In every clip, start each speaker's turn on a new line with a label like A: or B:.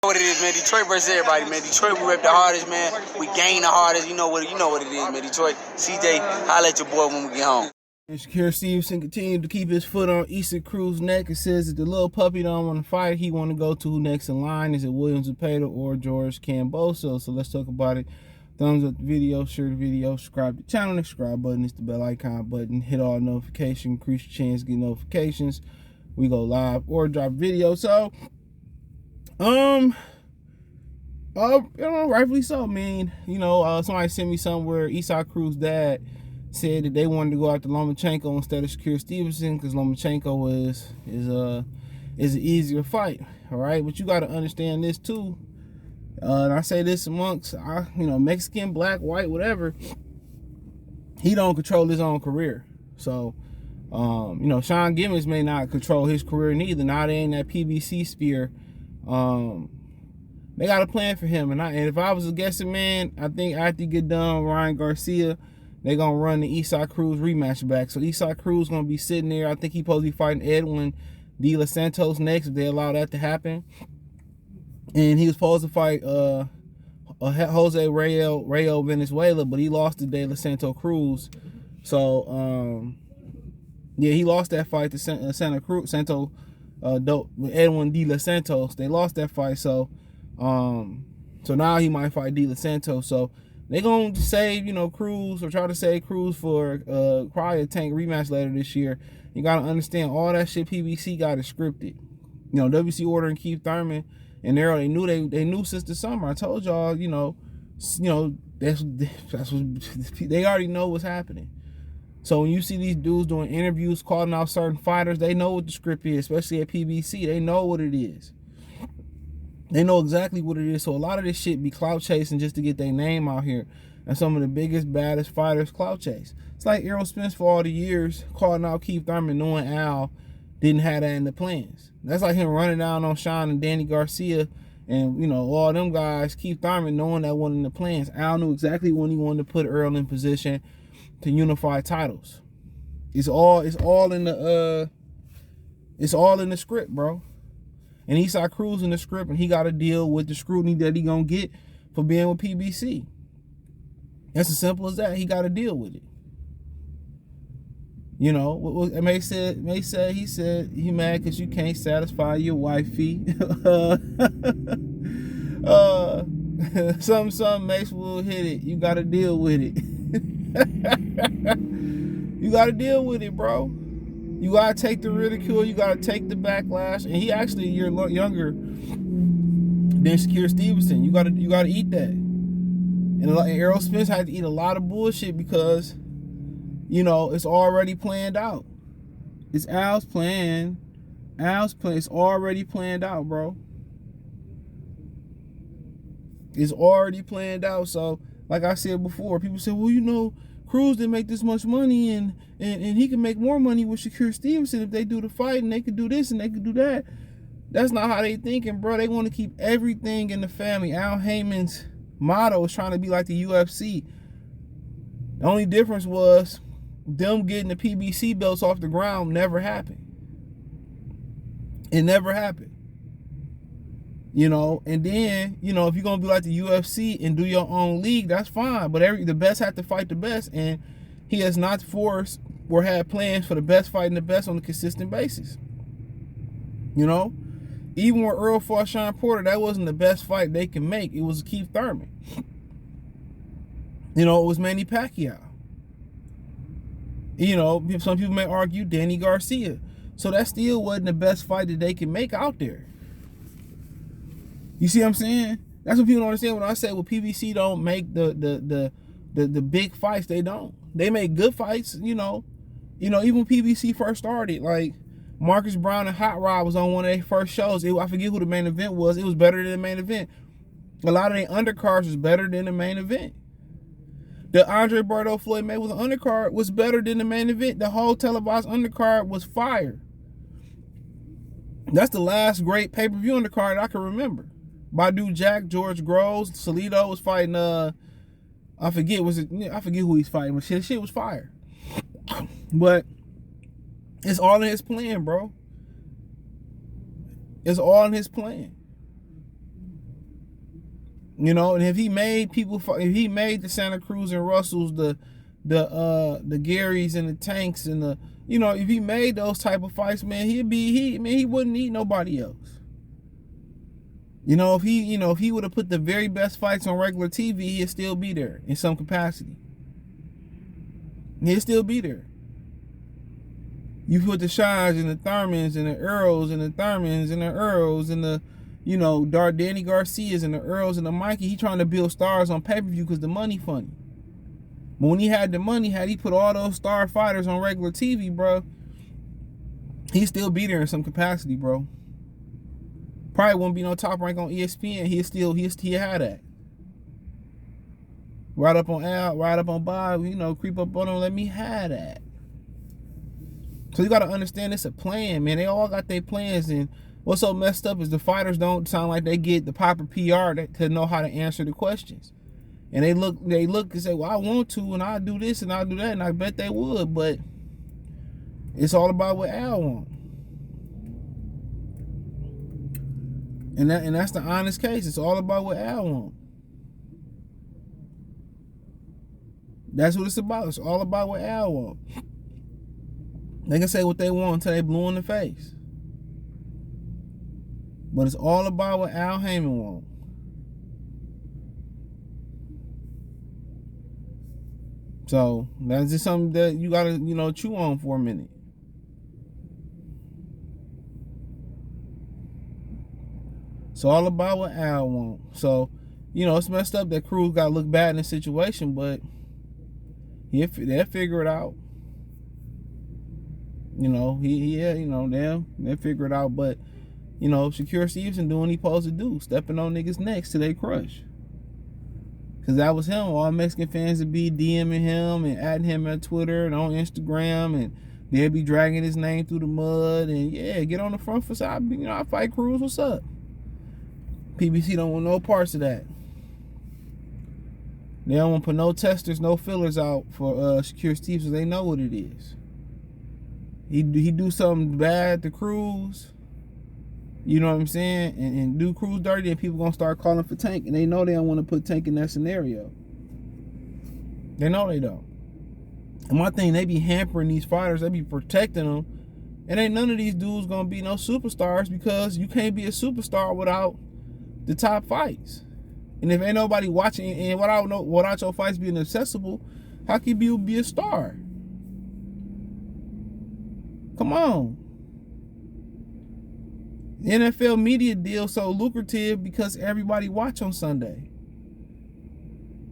A: What it is, man. Detroit versus everybody, man. Detroit, we rep the hardest, man. We gain the hardest. You know what it is, man. Detroit, CJ, holla at your boy when we get home.
B: And Shakur Stevenson continued to keep his foot on Cruz's neck. It says that the little puppy don't want to fight. He want to go to who next in line. Is it William Zepeda or George Kambosos? So let's talk about it. Thumbs up the video, share the video, subscribe to the channel. The subscribe button is the bell icon button. Hit all notifications, increase your chance to get notifications. We go live or drop video. So, rightfully so. I mean, somebody sent me somewhere. Cruz's dad said that they wanted to go after Lomachenko instead of Shakur Stevenson because Lomachenko is an easier fight. All right, but you got to understand this too. And I say this amongst Mexican, black, white, whatever. He don't control his own career. So, Sean Gibbons may not control his career neither. Now they in that PBC sphere. They got a plan for him, and if I was a guessing man, I think after he get done with Ryan Garcia, they're gonna run the Cruz rematch back. So Cruz gonna be sitting there. I think he's supposed to be fighting Edwin De Los Santos next if they allow that to happen. And he was supposed to fight Jose Rayo Venezuela, but he lost to De Los Santos Cruz. So yeah, he lost that fight to Edwin De Los Santos. They lost that fight, so now he might fight De Los Santos. So they gonna save Cruz, or try to save Cruz for probably a tank rematch later this year. You gotta understand all that shit PBC got is scripted. WC ordering Keith Thurman and Arrow, they knew since the summer. I told y'all, that's what they already know what's happening. So when you see these dudes doing interviews, calling out certain fighters, they know what the script is, especially at PBC. They know what it is. They know exactly what it is. So a lot of this shit be clout chasing just to get their name out here. And some of the biggest, baddest fighters clout chase. It's like Errol Spence for all the years calling out Keith Thurman, knowing Al didn't have that in the plans. That's like him running down on Sean and Danny Garcia and all them guys. Keith Thurman knowing that wasn't in the plans. Al knew exactly when he wanted to put Earl in position to unify titles. It's all in the script, bro. And he saw Cruz in the script, and he got to deal with the scrutiny that he gonna get for being with PBC. That's as simple as that. He got to deal with it. May said he mad because you can't satisfy your wifey. Something Mace will hit it. You got to deal with it. You got to deal with it, bro. You got to take the ridicule. You got to take the backlash. And he actually a year younger than Shakur Stevenson. You got to eat that. And Errol Spence had to eat a lot of bullshit because, it's already planned out. It's Al's plan. It's already planned out, bro. It's already planned out. So, like I said before, people say, well, Cruz didn't make this much money and he can make more money with Shakur Stevenson if they do the fight and they could do this and they could do that. That's not how they thinking, bro. They want to keep everything in the family. Al Haymon's motto is trying to be like the UFC. The only difference was them getting the PBC belts off the ground never happened. It never happened. And then, if you're going to be like the UFC and do your own league, that's fine. But the best have to fight the best. And he has not forced or had plans for the best fighting the best on a consistent basis. Even when Earl fought Sean Porter, that wasn't the best fight they can make. It was Keith Thurman. It was Manny Pacquiao. Some people may argue Danny Garcia. So that still wasn't the best fight that they can make out there. You see what I'm saying? That's what people don't understand when I say, well, PBC don't make the big fights. They don't. They make good fights, even when PBC first started, like Marcus Brown and Hot Rod was on one of their first shows. I forget who the main event was. It was better than the main event. A lot of their undercards was better than the main event. The Andre Bordeaux Floyd Mayweather undercard was better than the main event. The whole televised undercard was fire. That's the last great pay-per-view undercard I can remember. Badu Jack, George Groves, Salido was fighting, I forget who he's fighting, but shit was fire. But it's all in his plan, bro. It's all in his plan. You know, and if he made the Santa Cruz and Russells, the Garys and the Tanks and the, you know, if he made those type of fights, man, he wouldn't need nobody else. You know, if he would have put the very best fights on regular TV, he'd still be there in some capacity. He'd still be there. You put the Shines and the Thurmans and the Earls and the Thurmans and the Earls and the, you know, Danny Garcias and the Earls and the Mikey. He trying to build stars on pay-per-view because the money funny. But when he had the money, had he put all those star fighters on regular TV, bro, he'd still be there in some capacity, bro. Probably wouldn't be no top rank on ESPN. He'll have that. Right up on Al, right up on Bob, you know, creep up on him, let me have that. So you gotta understand it's a plan, man. They all got their plans, and what's so messed up is the fighters don't sound like they get the proper PR to know how to answer the questions. And they look and say, well, I want to, and I'll do this and I'll do that, and I bet they would, but it's all about what Al wants. And that's the honest case. It's all about what Al wants. That's what it's about. It's all about what Al wants. They can say what they want until they blue in the face. But it's all about what Al Haymon wants. So that's just something that you gotta, you know, chew on for a minute. It's all about what Al wants. So, you know, it's messed up that Cruz got to look bad in this situation, but they'll figure it out. You know, they'll figure it out. But, you know, Shakur Stevenson doing what he supposed to do, stepping on niggas' necks till they crush. Because that was him. All Mexican fans would be DMing him and adding him on Twitter and on Instagram, and they'll be dragging his name through the mud. And yeah, get on the front for side. You know, I fight Cruz. What's up? PBC don't want no parts of that. They don't want to put no testers, no fillers out for Shakur Stevenson. They know what it is. He do something bad to Cruz, you know what I'm saying, and do Cruz dirty, and people gonna start calling for Tank, and they know they don't want to put Tank in that scenario. They know they don't. And my thing, they be hampering these fighters, they be protecting them, and ain't none of these dudes gonna be no superstars, because you can't be a superstar without the top fights. And if ain't nobody watching, and without your fights being accessible, how can you be a star? Come on. The NFL media deal so lucrative because everybody watch on Sunday.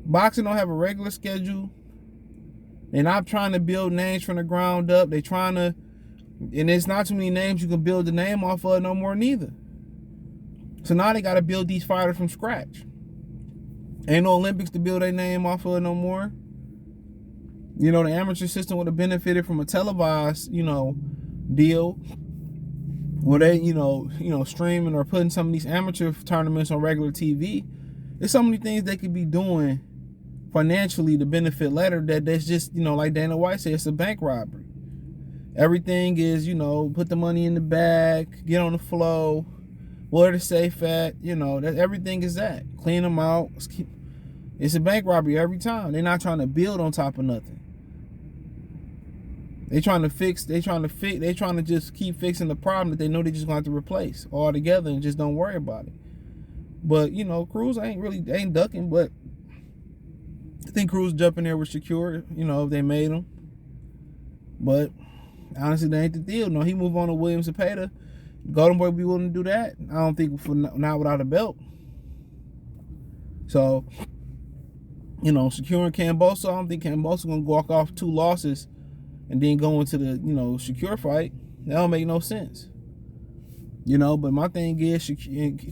B: Boxing don't have a regular schedule. They're not trying to build names from the ground up. They trying to, and there's not too many names you can build the name off of no more neither. So now they got to build these fighters from scratch. Ain't no Olympics to build their name off of no more. You know, the amateur system would have benefited from a televised, you know, deal where they, you know, streaming or putting some of these amateur tournaments on regular TV. There's so many things they could be doing financially to benefit later that's just, you know, like Dana White said, it's a bank robbery. Everything is, you know, put the money in the bag, get on the flow, where to safe at, you know, that everything is that. Clean them out. It's a bank robbery every time. They're not trying to build on top of nothing. They trying to just keep fixing the problem that they know they just gonna have to replace altogether and just don't worry about it. But, you know, Cruz ain't ducking, but I think Cruz jumping there with Shakur, you know, if they made him. But honestly, that ain't the deal. No, he move on to Williams Zepeda. Golden Boy be willing to do that. I don't think for not without a belt. So, you know, Shakur and Kambosos, I don't think Kambosos gonna walk off 2 losses and then go into the, you know, Shakur fight. That don't make no sense. You know, but my thing is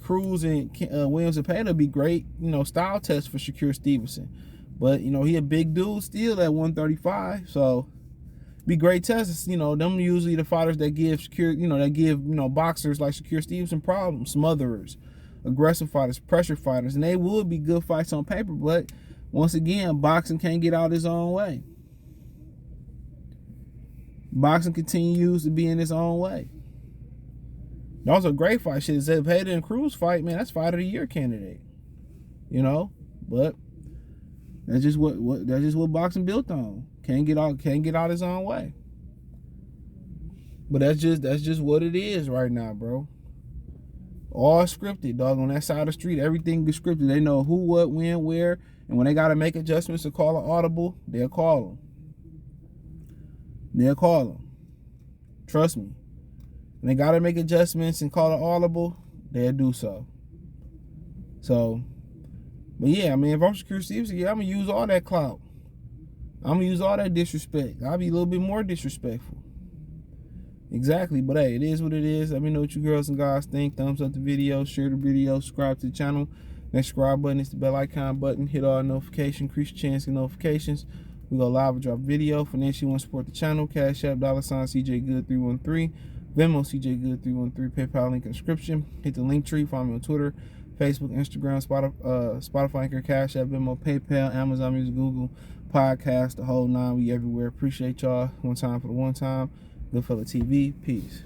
B: Cruz and Williams Zepeda be great, you know, style test for Shakur Stevenson. But, you know, he a big dude still at 135, so be great tests. You know, them usually the fighters that give Shakur, you know, boxers like Shakur Stevenson problems, smotherers, aggressive fighters, pressure fighters, and they would be good fights on paper, but once again, boxing can't get out its own way. Boxing continues to be in its own way. That was a great fight. Shit, Zepeda and Cruz fight, man, that's fight of the year candidate. you know. But that's just what boxing built on. Can't get out his own way. But that's just what it is right now, bro. All scripted, dog. On that side of the street, everything is scripted. They know who, what, when, where, and when they gotta make adjustments to call an audible, they'll call them. They'll call them. Trust me. When they gotta make adjustments and call an audible, they'll do so. So, but yeah, I mean, if I'm Shakur Stevenson, yeah, I'm gonna use all that clout. I'm gonna use all that disrespect. I'll be a little bit more disrespectful. Exactly, but hey, it is what it is. Let me know what you girls and guys think. Thumbs up the video, share the video, subscribe to the channel. Next subscribe button is the bell icon button. Hit all notifications, increase your chance of notifications. We go live and drop video. Financially, want to support the channel. Cash App, $CJGood313. Venmo, CJGood313. PayPal link in the description. Hit the link tree. Follow me on Twitter, Facebook, Instagram, Spotify, Anchor, Cash App, Venmo, PayPal, Amazon Music, Google, Podcast, the whole nine. We everywhere. Appreciate y'all. One time for the one time. Goodfella TV. Peace.